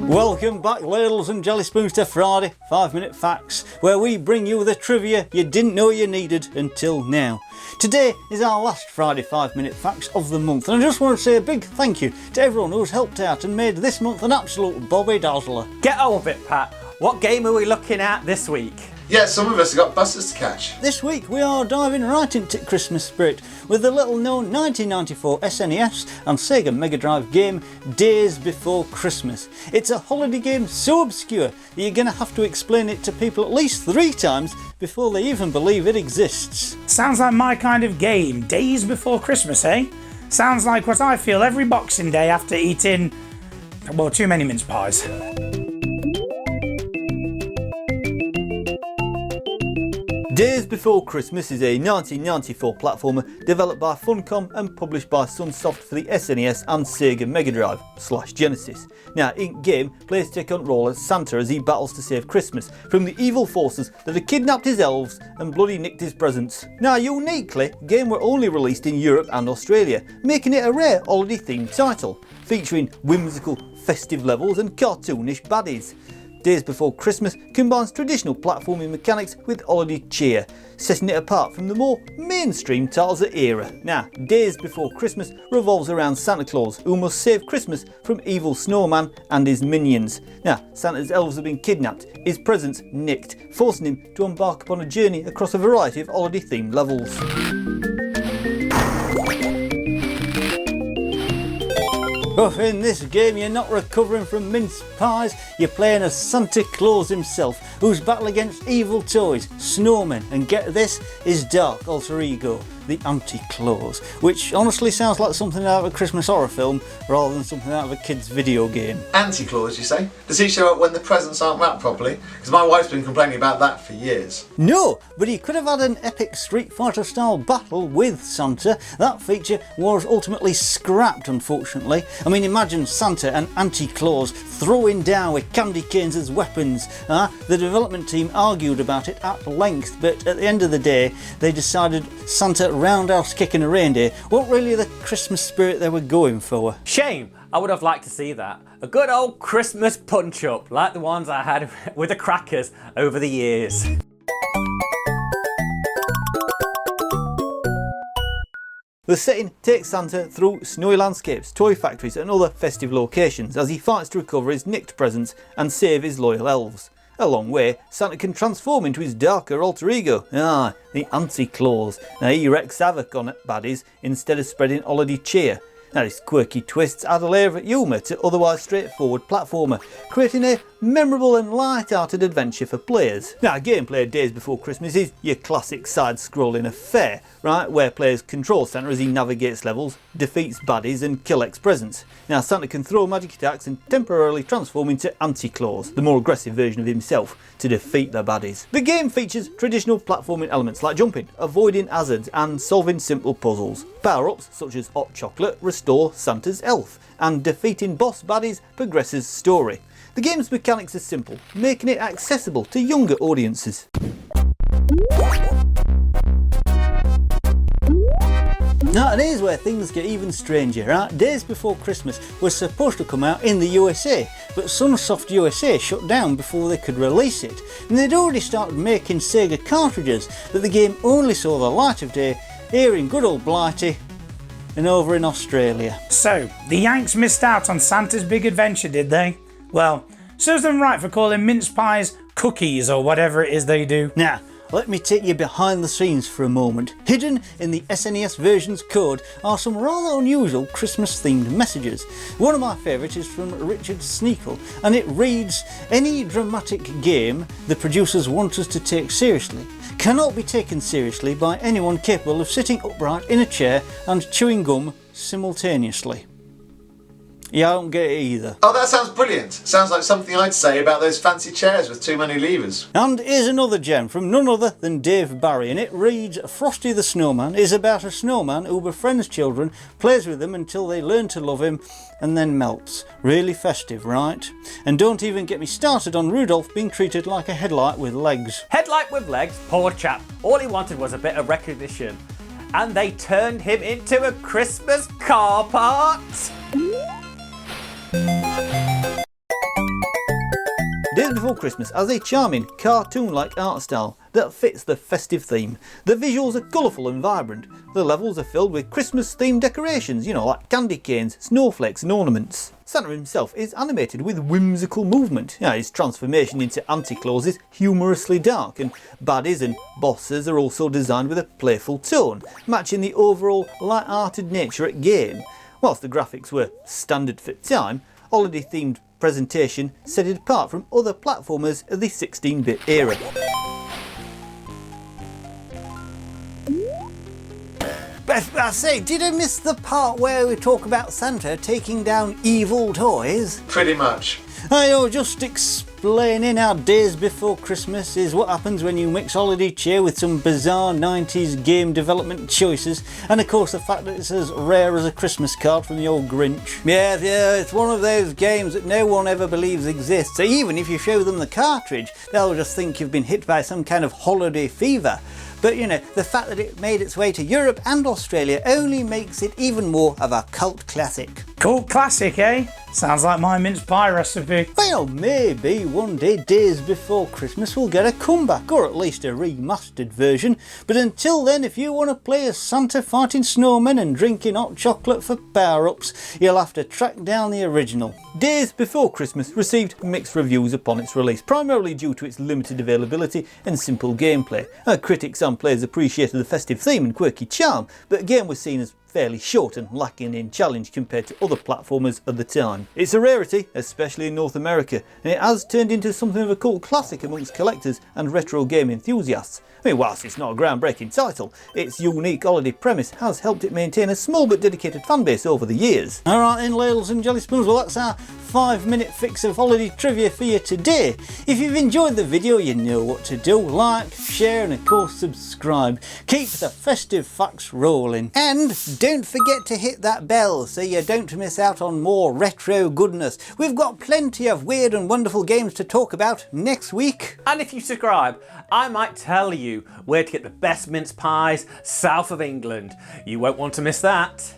Welcome back, ladles and jelly spoons, to Friday 5-Minute Facts, where we bring you the trivia you didn't know you needed until now. Today is our last Friday 5-Minute Facts of the month, and I just want to say a big thank you to everyone who's helped out and made this month an absolute Bobby Dazzler. Get on with it, Pat. What game are we looking at this week? Yeah, some of us have got buses to catch. This week we are diving right into Christmas spirit with the little known 1994 SNES and Sega Mega Drive game Daze Before Christmas. It's a holiday game so obscure that you're going to have to explain it to people at least 3 times before they even believe it exists. Sounds like my kind of game, Days Before Christmas, eh? Sounds like what I feel every Boxing Day after eating, well, too many mince pies. Daze Before Christmas is a 1994 platformer developed by Funcom and published by Sunsoft for the SNES and Sega Mega Drive / Genesis. Now, in game, players take on role as Santa as he battles to save Christmas from the evil forces that had kidnapped his elves and bloody nicked his presents. Now, uniquely, game were only released in Europe and Australia, making it a rare holiday themed title, featuring whimsical, festive levels and cartoonish baddies. Days Before Christmas combines traditional platforming mechanics with holiday cheer, setting it apart from the more mainstream titles of the era. Now, Days Before Christmas revolves around Santa Claus, who must save Christmas from evil snowman and his minions. Now, Santa's elves have been kidnapped, his presents nicked, forcing him to embark upon a journey across a variety of holiday themed levels. But in this game you're not recovering from mince pies, you're playing as Santa Claus himself, who's battle against evil toys, snowmen, and get this, his dark alter ego, the Anti-Claus, which honestly sounds like something out of a Christmas horror film rather than something out of a kid's video game. Anti-Claus, you say? Does he show up when the presents aren't wrapped properly? Because my wife's been complaining about that for years. No, but he could have had an epic Street Fighter style battle with Santa. That feature was ultimately scrapped, unfortunately. I mean, imagine Santa and Anti-Claus throwing down with candy canes as weapons. The development team argued about it at length, but at the end of the day they decided Santa roundhouse kicking a reindeer wasn't really the Christmas spirit they were going for. Shame. I would have liked to see that. A good old Christmas punch-up, like the ones I had with the crackers over the years. The setting takes Santa through snowy landscapes, toy factories and other festive locations as he fights to recover his nicked presents and save his loyal elves. Along the way, Santa can transform into his darker alter ego, the Anti-Claus. Now he wreaks havoc on baddies instead of spreading holiday cheer. Now his quirky twists add a layer of humour to otherwise straightforward platformer, creating a memorable and light-hearted adventure for players. Now gameplay Days Before Christmas is your classic side-scrolling affair, right, where players control Santa as he navigates levels, defeats baddies and collects presents. Now Santa can throw magic attacks and temporarily transform into Anti-Claus, the more aggressive version of himself, to defeat the baddies. The game features traditional platforming elements like jumping, avoiding hazards and solving simple puzzles. Power-ups such as hot chocolate restore Santa's elf, and defeating boss baddies progresses story. The game's mechanics are simple, making it accessible to younger audiences. Now, and here's where things get even stranger, right? Days Before Christmas was supposed to come out in the USA, but Sunsoft USA shut down before they could release it. And they'd already started making Sega cartridges, but the game only saw the light of day here in good old Blighty and over in Australia. So, the Yanks missed out on Santa's big adventure, did they? Well, serves them right for calling mince pies cookies or whatever it is they do. Now, let me take you behind the scenes for a moment. Hidden in the SNES version's code are some rather unusual Christmas themed messages. One of my favourites is from Richard Sneakle, and it reads, "Any dramatic game the producers want us to take seriously cannot be taken seriously by anyone capable of sitting upright in a chair and chewing gum simultaneously." Yeah, I don't get it either. Oh, that sounds brilliant. Sounds like something I'd say about those fancy chairs with too many levers. And here's another gem from none other than Dave Barry, and it reads, "Frosty the Snowman is about a snowman who befriends children, plays with them until they learn to love him, and then melts." Really festive, right? And don't even get me started on Rudolph being treated like a headlight with legs. Headlight with legs? Poor chap. All he wanted was a bit of recognition. And they turned him into a Christmas car part. Daze Before Christmas has a charming cartoon-like art style that fits the festive theme. The visuals are colourful and vibrant. The levels are filled with Christmas-themed decorations, like candy canes, snowflakes and ornaments. Santa himself is animated with whimsical movement. His transformation into Anti-Claus is humorously dark, and baddies and bosses are also designed with a playful tone, matching the overall light-hearted nature of the game. Whilst the graphics were standard for time, holiday-themed presentation set it apart from other platformers of the 16-bit era. I say, did I miss the part where we talk about Santa taking down evil toys? Pretty much. I know, just explaining how Daze Before Christmas is what happens when you mix holiday cheer with some bizarre 90s game development choices, and of course the fact that it's as rare as a Christmas card from the old Grinch. Yeah, it's one of those games that no one ever believes exists, so even if you show them the cartridge, they'll just think you've been hit by some kind of holiday fever. But the fact that it made its way to Europe and Australia only makes it even more of a cult classic. Cult classic, eh? Sounds like my mince pie recipe. Well, maybe one day Daze Before Christmas will get a comeback, or at least a remastered version. But until then, if you want to play as Santa fighting snowmen and drinking hot chocolate for power-ups, you'll have to track down the original. Daze Before Christmas received mixed reviews upon its release, primarily due to its limited availability and simple gameplay. Critics and players appreciated the festive theme and quirky charm, but the game was seen as fairly short and lacking in challenge compared to other platformers of the time. It's a rarity, especially in North America, and it has turned into something of a cult classic amongst collectors and retro game enthusiasts. Whilst it's not a groundbreaking title, its unique holiday premise has helped it maintain a small but dedicated fanbase over the years. Alright then, ladles and jelly spoons, well that's our 5-minute fix of holiday trivia for you today. If you've enjoyed the video, you know what to do. Like, share and of course subscribe. Keep the festive facts rolling. And don't forget to hit that bell so you don't miss out on more retro goodness. We've got plenty of weird and wonderful games to talk about next week. And if you subscribe, I might tell you where to get the best mince pies south of England. You won't want to miss that.